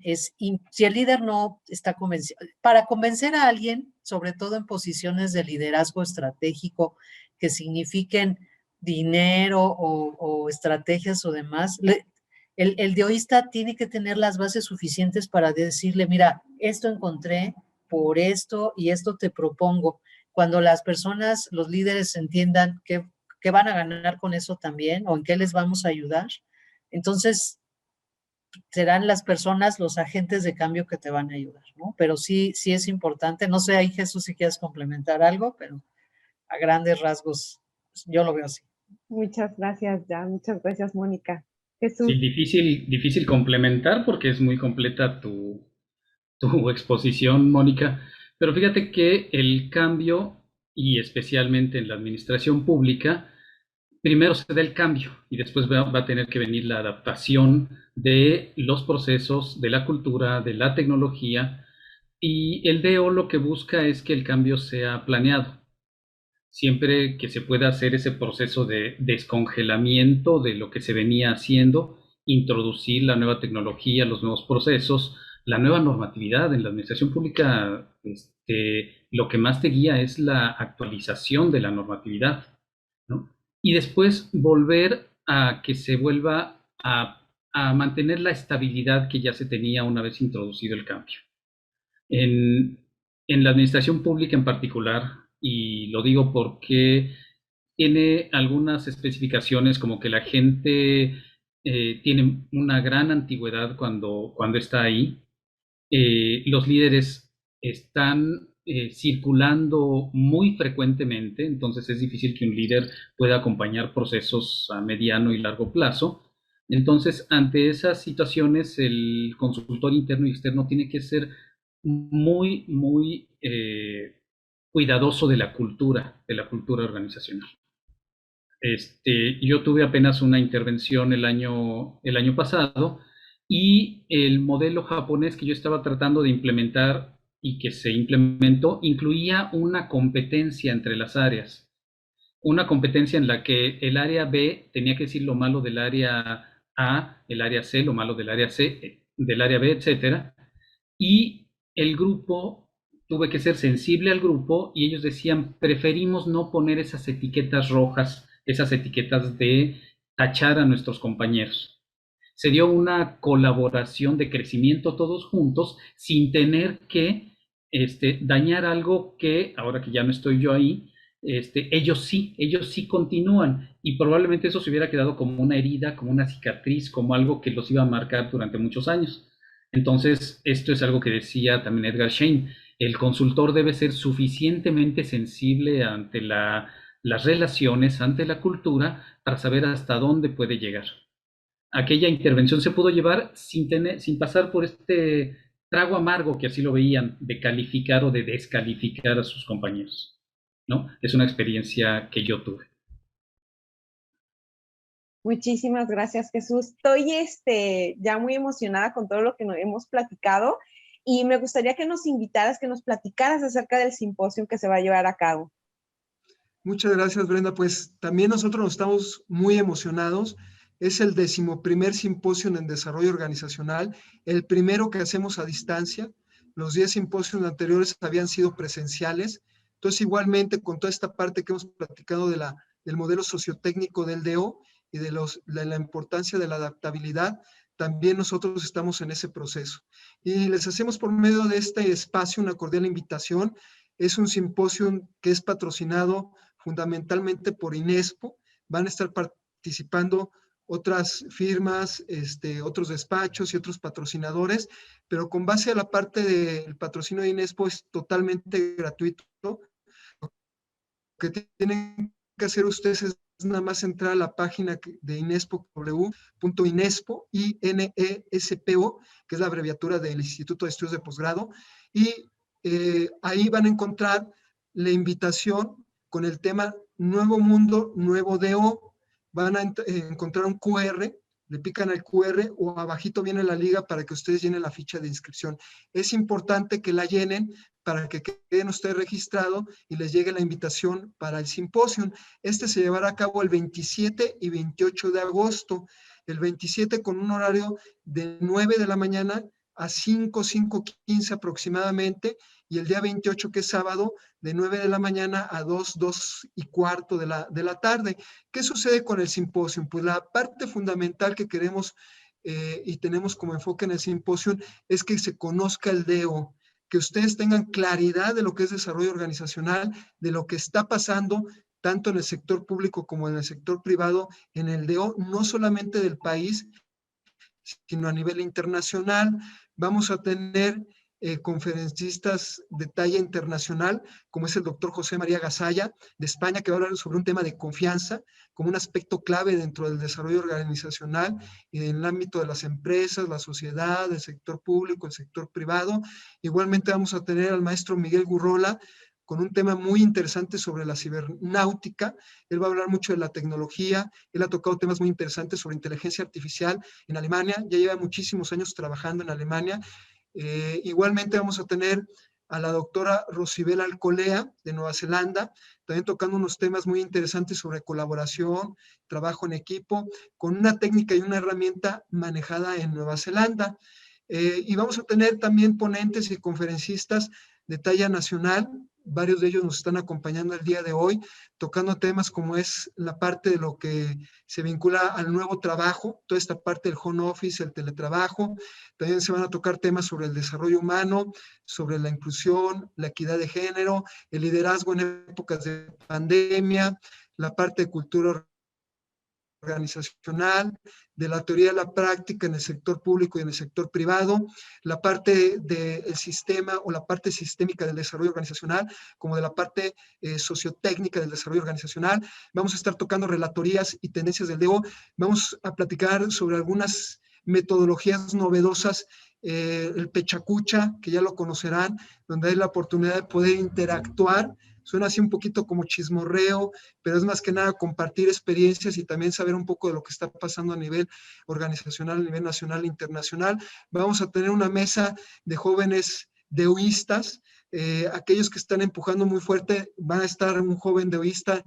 F: si el líder no está convencido, para convencer a alguien, sobre todo en posiciones de liderazgo estratégico que signifiquen dinero o estrategias o demás, el deoísta tiene que tener las bases suficientes para decirle, mira, esto encontré por esto y esto te propongo. Cuando las personas, los líderes entiendan qué van a ganar con eso también o en qué les vamos a ayudar, entonces serán las personas, los agentes de cambio que te van a ayudar, ¿no? Pero sí es importante. No sé, ahí Jesús, si quieres complementar algo, pero a grandes rasgos yo lo veo así.
A: Muchas gracias, Jan. Muchas gracias, Mónica.
G: Sí,
A: Jesús.
G: difícil complementar porque es muy completa tu exposición, Mónica. Pero fíjate que el cambio, y especialmente en la administración pública, primero se da el cambio y después va a tener que venir la adaptación de los procesos, de la cultura, de la tecnología. Y el DO lo que busca es que el cambio sea planeado. Siempre que se pueda hacer ese proceso de descongelamiento de lo que se venía haciendo, introducir la nueva tecnología, los nuevos procesos, la nueva normatividad en la administración pública, lo que más te guía es la actualización de la normatividad, ¿no? Y después volver a que se vuelva a mantener la estabilidad que ya se tenía una vez introducido el cambio. En la administración pública en particular, y lo digo porque tiene algunas especificaciones como que la gente tiene una gran antigüedad cuando está ahí. Los líderes están circulando muy frecuentemente, entonces es difícil que un líder pueda acompañar procesos a mediano y largo plazo. Entonces, ante esas situaciones, el consultor interno y externo tiene que ser muy cuidadoso de la cultura organizacional. Yo tuve apenas una intervención el año pasado y el modelo japonés que yo estaba tratando de implementar y que se implementó incluía una competencia entre las áreas. Una competencia en la que el área B tenía que decir lo malo del área A, el área C, lo malo del área C, del área B, etcétera. Y el grupo, tuve que ser sensible al grupo y ellos decían, preferimos no poner esas etiquetas rojas, esas etiquetas de tachar a nuestros compañeros. Se dio una colaboración de crecimiento todos juntos sin tener que dañar algo que, ahora que ya no estoy yo ahí, ellos sí continúan y probablemente eso se hubiera quedado como una herida, como una cicatriz, como algo que los iba a marcar durante muchos años. Entonces, esto es algo que decía también Edgar Schein, el consultor debe ser suficientemente sensible ante las relaciones, ante la cultura, para saber hasta dónde puede llegar. Aquella intervención se pudo llevar sin pasar por este trago amargo, que así lo veían, de calificar o de descalificar a sus compañeros, ¿no? Es una experiencia que yo tuve.
A: Muchísimas gracias, Jesús. Estoy ya muy emocionada con todo lo que nos hemos platicado y me gustaría que nos invitaras, que nos platicaras acerca del simposio que se va a llevar a cabo.
B: Muchas gracias, Brenda. Pues también nosotros nos estamos muy emocionados. Es el 11º simposio en desarrollo organizacional, el primero que hacemos a distancia. Los 10 simposios anteriores habían sido presenciales. Entonces, igualmente, con toda esta parte que hemos platicado del modelo sociotécnico del DO y de la importancia de la adaptabilidad, también nosotros estamos en ese proceso. Y les hacemos por medio de este espacio una cordial invitación. Es un simposio que es patrocinado fundamentalmente por INESPO. Van a estar participando otras firmas, otros despachos y otros patrocinadores, pero con base a la parte del patrocinio de INESPO es totalmente gratuito. Lo que tienen que hacer ustedes es nada más entrar a la página de INESPO, www.inespo, INESPO, que es la abreviatura del Instituto de Estudios de Posgrado, y ahí van a encontrar la invitación con el tema Nuevo Mundo, Nuevo DO. Van a encontrar un QR, le pican al QR o abajito viene la liga para que ustedes llenen la ficha de inscripción. Es importante que la llenen para que queden ustedes registrados y les llegue la invitación para el simposio. Se llevará a cabo el 27 y 28 de agosto. El 27 con un horario de 9 de la mañana a 5:15 aproximadamente, y el día 28, que es sábado, de 9 de la mañana a 2:15 de la tarde. ¿Qué sucede con el simposio? Pues la parte fundamental que queremos y tenemos como enfoque en el simposio es que se conozca el DO, que ustedes tengan claridad de lo que es desarrollo organizacional, de lo que está pasando tanto en el sector público como en el sector privado, en el DO, no solamente del país, sino a nivel internacional. Vamos a tener conferencistas de talla internacional, como es el doctor José María Gasalla, de España, que va a hablar sobre un tema de confianza, como un aspecto clave dentro del desarrollo organizacional y en el ámbito de las empresas, la sociedad, el sector público, el sector privado. Igualmente vamos a tener al maestro Miguel Gurrola, con un tema muy interesante sobre la cibernáutica. Él va a hablar mucho de la tecnología. Él ha tocado temas muy interesantes sobre inteligencia artificial en Alemania. Ya lleva muchísimos años trabajando en Alemania. Igualmente vamos a tener a la doctora Rosibel Alcolea, de Nueva Zelanda, también tocando unos temas muy interesantes sobre colaboración, trabajo en equipo, con una técnica y una herramienta manejada en Nueva Zelanda. Y vamos a tener también ponentes y conferencistas de talla nacional. Varios de ellos nos están acompañando el día de hoy, tocando temas como es la parte de lo que se vincula al nuevo trabajo, toda esta parte del home office, el teletrabajo. También se van a tocar temas sobre el desarrollo humano, sobre la inclusión, la equidad de género, el liderazgo en épocas de pandemia, la parte de cultura organizacional, de la teoría de la práctica en el sector público y en el sector privado, la parte del sistema o la parte sistémica del desarrollo organizacional, como de la parte sociotécnica del desarrollo organizacional. Vamos a estar tocando relatorías y tendencias del DO. Vamos a platicar sobre algunas metodologías novedosas, el Pechacucha, que ya lo conocerán, donde hay la oportunidad de poder interactuar. Suena así un poquito como chismorreo, pero es más que nada compartir experiencias y también saber un poco de lo que está pasando a nivel organizacional, a nivel nacional e internacional. Vamos a tener una mesa de jóvenes DOistas, aquellos que están empujando muy fuerte. Van a estar un joven DOista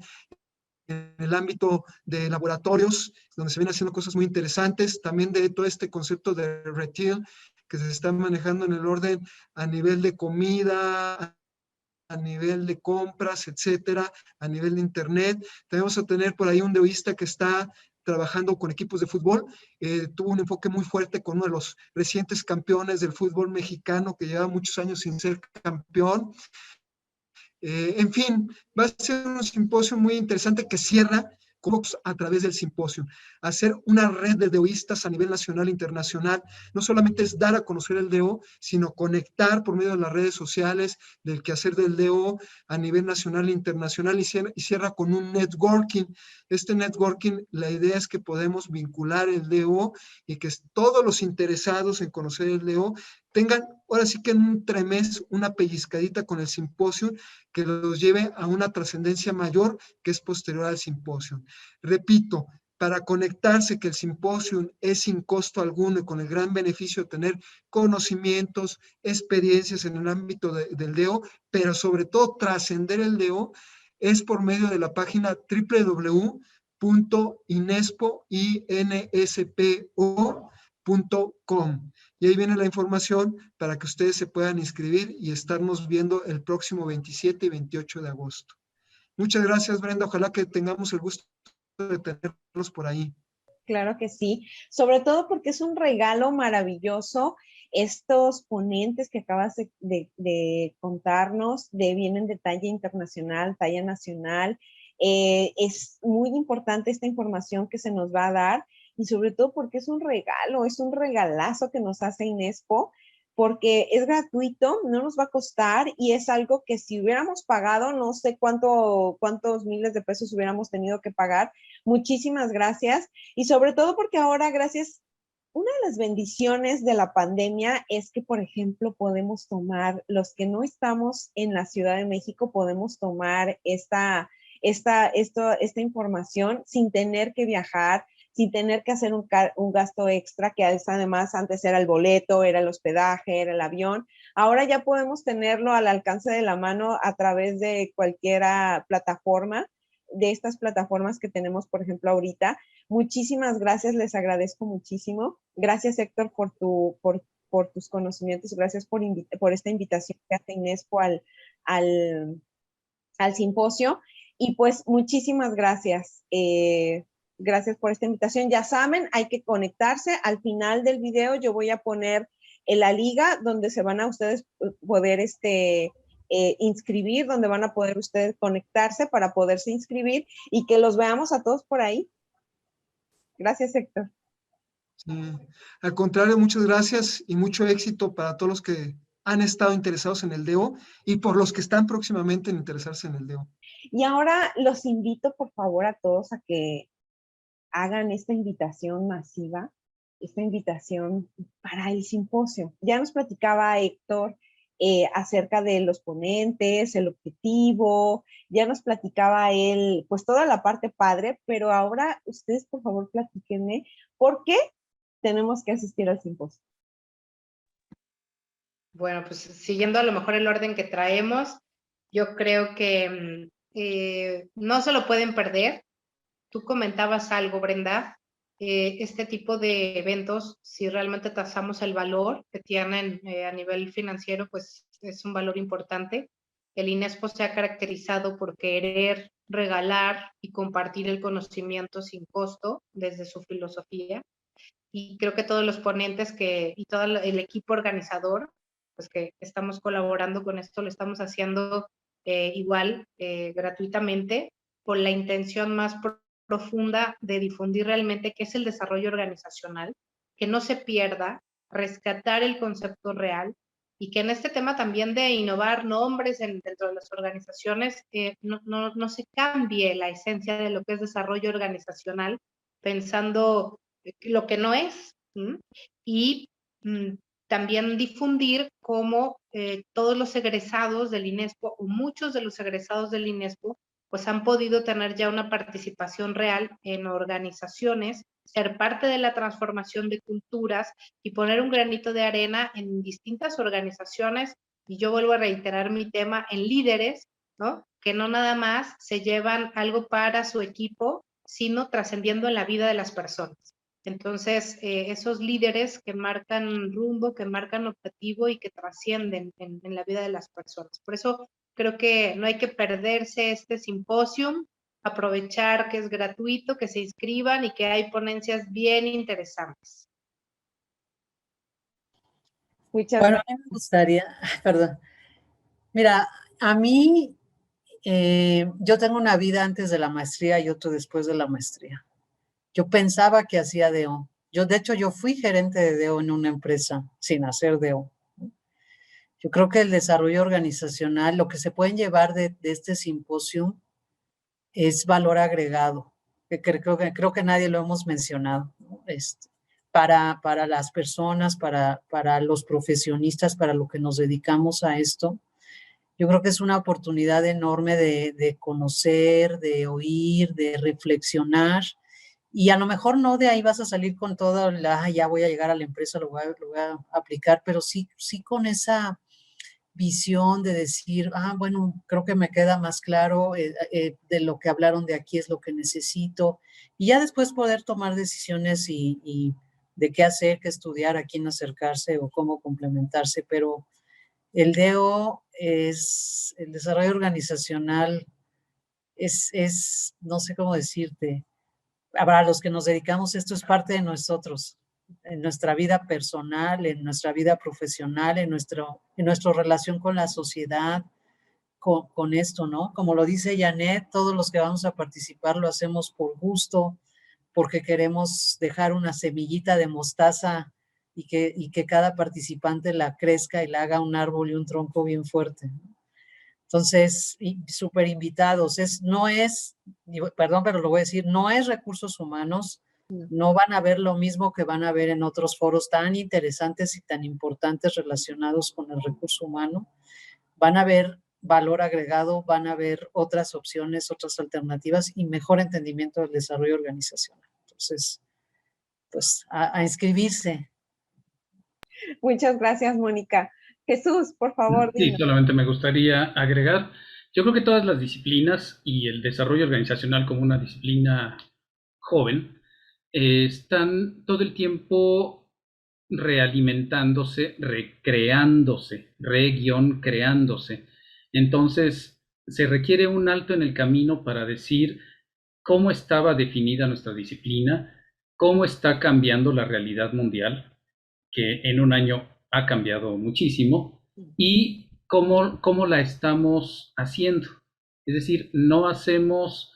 B: en el ámbito de laboratorios, donde se vienen haciendo cosas muy interesantes, también de todo este concepto de retail que se está manejando en el orden a nivel de comida, a nivel de compras, etcétera, a nivel de internet. También vamos a tener por ahí un DOista que está trabajando con equipos de fútbol. Tuvo un enfoque muy fuerte con uno de los recientes campeones del fútbol mexicano, que lleva muchos años sin ser campeón. En fin, va a ser un simposio muy interesante que cierra a través del simposio, hacer una red de DOistas a nivel nacional e internacional. No solamente es dar a conocer el DO, sino conectar por medio de las redes sociales del quehacer del DO a nivel nacional e internacional, y cierra con un networking. Este networking, la idea es que podemos vincular el DO y que todos los interesados en conocer el DO tengan ahora sí que en un trimestre una pellizcadita con el simposio que los lleve a una trascendencia mayor que es posterior al simposio. Repito, para conectarse, que el simposio es sin costo alguno y con el gran beneficio de tener conocimientos, experiencias en el ámbito del DEO, pero sobre todo trascender el DEO, es por medio de la página www.inespo.com. Y ahí viene la información para que ustedes se puedan inscribir y estarnos viendo el próximo 27 y 28 de agosto. Muchas gracias, Brenda. Ojalá que tengamos el gusto de tenerlos por ahí.
A: Claro que sí, sobre todo porque es un regalo maravilloso. Estos ponentes que acabas de contarnos vienen de talla internacional, talla nacional. Es muy importante esta información que se nos va a dar y sobre todo porque es un regalo, es un regalazo que nos hace Inespo, porque es gratuito, no nos va a costar y es algo que si hubiéramos pagado, no sé cuántos miles de pesos hubiéramos tenido que pagar. Muchísimas gracias. Y sobre todo porque ahora, gracias, una de las bendiciones de la pandemia es que, por ejemplo, podemos tomar, los que no estamos en la Ciudad de México, podemos tomar esta información sin tener que viajar, sin tener que hacer un gasto extra, que además antes era el boleto, era el hospedaje, era el avión. Ahora ya podemos tenerlo al alcance de la mano a través de cualquier plataforma, de estas plataformas que tenemos, por ejemplo, ahorita. Muchísimas gracias, les agradezco muchísimo. Gracias, Héctor, por tus conocimientos. Gracias por esta invitación que hace Inespo al simposio. Y pues muchísimas gracias. Gracias por esta invitación. Ya saben, hay que conectarse. Al final del video yo voy a poner en la liga donde se van a ustedes poder inscribir, donde van a poder ustedes conectarse para poderse inscribir y que los veamos a todos por ahí. Gracias, Héctor.
B: Sí. Al contrario, muchas gracias y mucho éxito para todos los que han estado interesados en el DEO y por los que están próximamente en interesarse en el DEO.
A: Y ahora los invito, por favor, a todos a que hagan esta invitación masiva, esta invitación para el simposio. Ya nos platicaba Héctor acerca de los ponentes, el objetivo, ya nos platicaba él, pues toda la parte padre, pero ahora ustedes, por favor, platíquenme por qué tenemos que asistir al simposio.
E: Bueno, pues siguiendo a lo mejor el orden que traemos, yo creo que no se lo pueden perder. Tú comentabas algo, Brenda, este tipo de eventos, si realmente tasamos el valor que tienen a nivel financiero, pues es un valor importante. El Inespo se ha caracterizado por querer regalar y compartir el conocimiento sin costo desde su filosofía. Y creo que todos los ponentes y todo el equipo organizador, pues que estamos colaborando con esto, lo estamos haciendo igual, gratuitamente, con la intención más profunda de difundir realmente qué es el desarrollo organizacional, que no se pierda, rescatar el concepto real y que en este tema también de innovar nombres dentro de las organizaciones no se cambie la esencia de lo que es desarrollo organizacional pensando lo que no es, y también difundir cómo todos los egresados del Inespo o muchos de los egresados del Inespo pues han podido tener ya una participación real en organizaciones, ser parte de la transformación de culturas y poner un granito de arena en distintas organizaciones, y yo vuelvo a reiterar mi tema, en líderes, ¿no? Que no nada más se llevan algo para su equipo, sino trascendiendo en la vida de las personas. Entonces, esos líderes que marcan rumbo, que marcan objetivo y que trascienden en la vida de las personas. Por eso creo que no hay que perderse este simposio, aprovechar que es gratuito, que se inscriban y que hay ponencias bien interesantes.
A: Muchas
F: bueno,
A: gracias.
F: a mí me gustaría, perdón, mira, a mí, yo tengo una vida antes de la maestría y otro después de la maestría. Yo pensaba que hacía DEO. De hecho, yo fui gerente de DEO en una empresa sin hacer DEO. Yo creo que el desarrollo organizacional, lo que se pueden llevar de este simposio es valor agregado. Creo que nadie lo hemos mencionado, ¿no? para las personas, para los profesionistas, para lo que nos dedicamos a esto. Yo creo que es una oportunidad enorme de conocer, de oír, de reflexionar, y a lo mejor no de ahí vas a salir con todo, ya voy a llegar a la empresa, lo voy a aplicar, pero sí con esa visión de decir, bueno, creo que me queda más claro de lo que hablaron de aquí es lo que necesito, y ya después poder tomar decisiones y de qué hacer, qué estudiar, a quién acercarse o cómo complementarse, pero el DO es, el desarrollo organizacional no sé cómo decirte, para los que nos dedicamos, esto es parte de nosotros, en nuestra vida personal, en nuestra vida profesional, en nuestra relación con la sociedad, con esto, ¿no? Como lo dice Janet, todos los que vamos a participar lo hacemos por gusto, porque queremos dejar una semillita de mostaza y que cada participante la crezca y la haga un árbol y un tronco bien fuerte. Entonces, súper invitados. Perdón, pero lo voy a decir, no es recursos humanos, no van a ver lo mismo que van a ver en otros foros tan interesantes y tan importantes relacionados con el recurso humano. Van a ver valor agregado, van a ver otras opciones, otras alternativas y mejor entendimiento del desarrollo organizacional. Entonces, pues a inscribirse.
A: Muchas gracias, Mónica. Jesús, por favor.
G: Sí, solamente me gustaría agregar, yo creo que todas las disciplinas y el desarrollo organizacional como una disciplina joven están todo el tiempo realimentándose, recreándose, creándose. Entonces, se requiere un alto en el camino para decir cómo estaba definida nuestra disciplina, cómo está cambiando la realidad mundial, que en un año ha cambiado muchísimo, y cómo la estamos haciendo. Es decir, no hacemos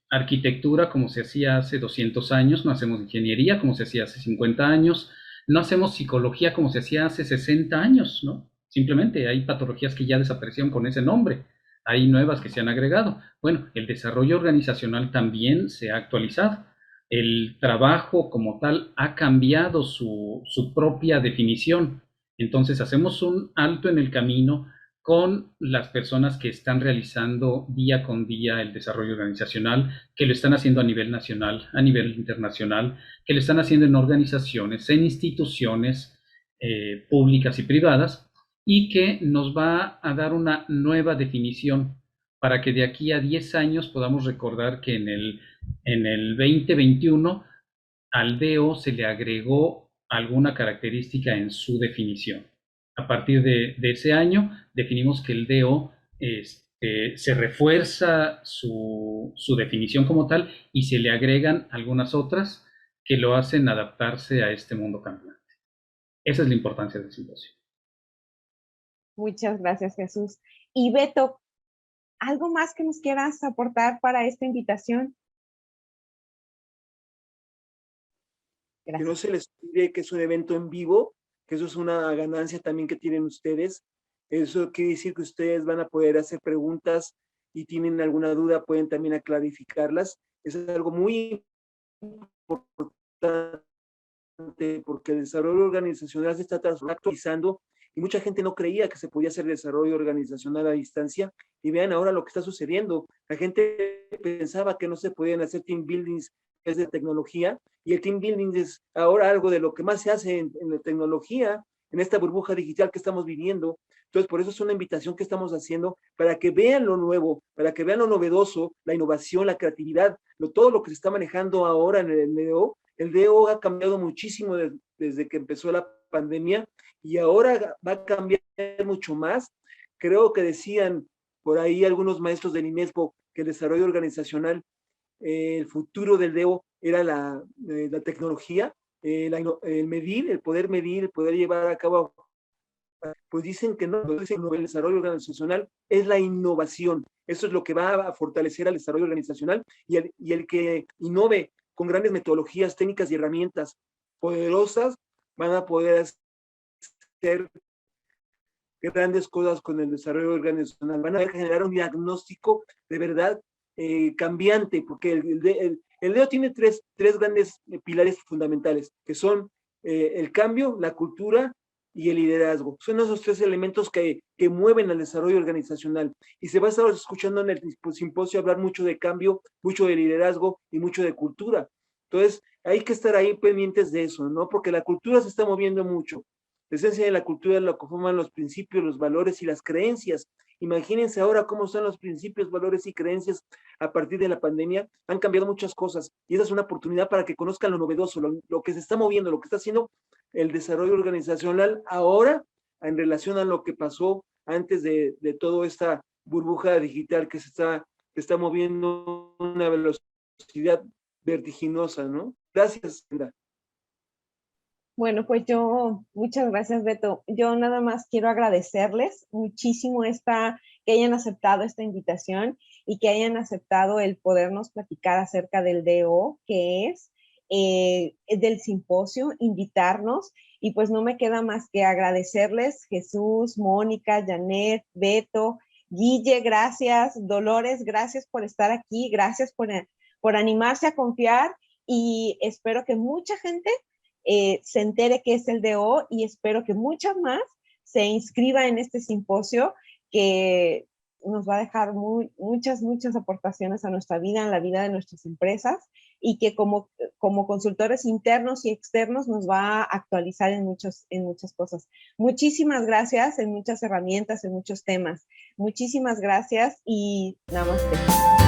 G: arquitectura como se hacía hace 200 años, no hacemos ingeniería como se hacía hace 50 años, no hacemos psicología como se hacía hace 60 años, ¿no? Simplemente hay patologías que ya desaparecieron con ese nombre, hay nuevas que se han agregado. Bueno, el desarrollo organizacional también se ha actualizado. El trabajo como tal ha cambiado su propia definición. Entonces hacemos un alto en el camino con las personas que están realizando día con día el desarrollo organizacional, que lo están haciendo a nivel nacional, a nivel internacional, que lo están haciendo en organizaciones, en instituciones públicas y privadas, y que nos va a dar una nueva definición para que de aquí a 10 años podamos recordar que en el 2021 al DO se le agregó alguna característica en su definición. A partir de ese año definimos que el DO se refuerza su definición como tal y se le agregan algunas otras que lo hacen adaptarse a este mundo cambiante. Esa es la importancia del simposio.
A: Muchas gracias, Jesús. Y Beto, ¿algo más que nos quieras aportar para esta invitación?
C: Gracias. Que no se les olvide que es un evento en vivo, que eso es una ganancia también que tienen ustedes. Eso quiere decir que ustedes van a poder hacer preguntas y tienen alguna duda, pueden también clarificarlas. Es algo muy importante porque el desarrollo organizacional se está actualizando y mucha gente no creía que se podía hacer desarrollo organizacional a distancia, y vean ahora lo que está sucediendo. La gente pensaba que no se podían hacer team buildings es de tecnología, y el team building es ahora algo de lo que más se hace en la tecnología, en esta burbuja digital que estamos viviendo. Entonces, por eso es una invitación que estamos haciendo para que vean lo nuevo, para que vean lo novedoso, la innovación, la creatividad, todo lo que se está manejando ahora en el DO. El DO ha cambiado muchísimo desde que empezó la pandemia, y ahora va a cambiar mucho más. Creo que decían por ahí algunos maestros del INESPO que el desarrollo organizacional, el futuro del DO era la tecnología, el medir, el poder medir, el poder llevar a cabo. Pues dicen que no, dicen que el desarrollo organizacional es la innovación. Eso es lo que va a fortalecer al desarrollo organizacional, y el que innove con grandes metodologías, técnicas y herramientas poderosas van a poder hacer grandes cosas con el desarrollo organizacional. Van a generar un diagnóstico de verdad cambiante, porque El DEO tiene tres grandes pilares fundamentales, que son el cambio, la cultura y el liderazgo. Son esos tres elementos que mueven al desarrollo organizacional. Y se va a estar escuchando en el simposio hablar mucho de cambio, mucho de liderazgo y mucho de cultura. Entonces, hay que estar ahí pendientes de eso, ¿no? Porque la cultura se está moviendo mucho. La esencia de la cultura es lo que forman los principios, los valores y las creencias. Imagínense ahora cómo son los principios, valores y creencias a partir de la pandemia. Han cambiado muchas cosas y esa es una oportunidad para que conozcan lo novedoso, lo que se está moviendo, lo que está haciendo el desarrollo organizacional ahora en relación a lo que pasó antes de toda esta burbuja digital que se está moviendo a una velocidad vertiginosa, ¿no? Gracias, Brenda.
A: Bueno, pues muchas gracias, Beto. Yo nada más quiero agradecerles muchísimo que hayan aceptado esta invitación y que hayan aceptado el podernos platicar acerca del DO, que es del simposio, invitarnos, y pues no me queda más que agradecerles, Jesús, Mónica, Janet, Beto, Guille, gracias, Dolores, gracias por estar aquí, gracias por animarse a confiar, y espero que mucha gente se entere qué es el DO, y espero que muchas más se inscriba en este simposio que nos va a dejar muchas aportaciones a nuestra vida, en la vida de nuestras empresas, y que como consultores internos y externos nos va a actualizar en muchas cosas. Muchísimas gracias, en muchas herramientas, en muchos temas. Muchísimas gracias y namaste.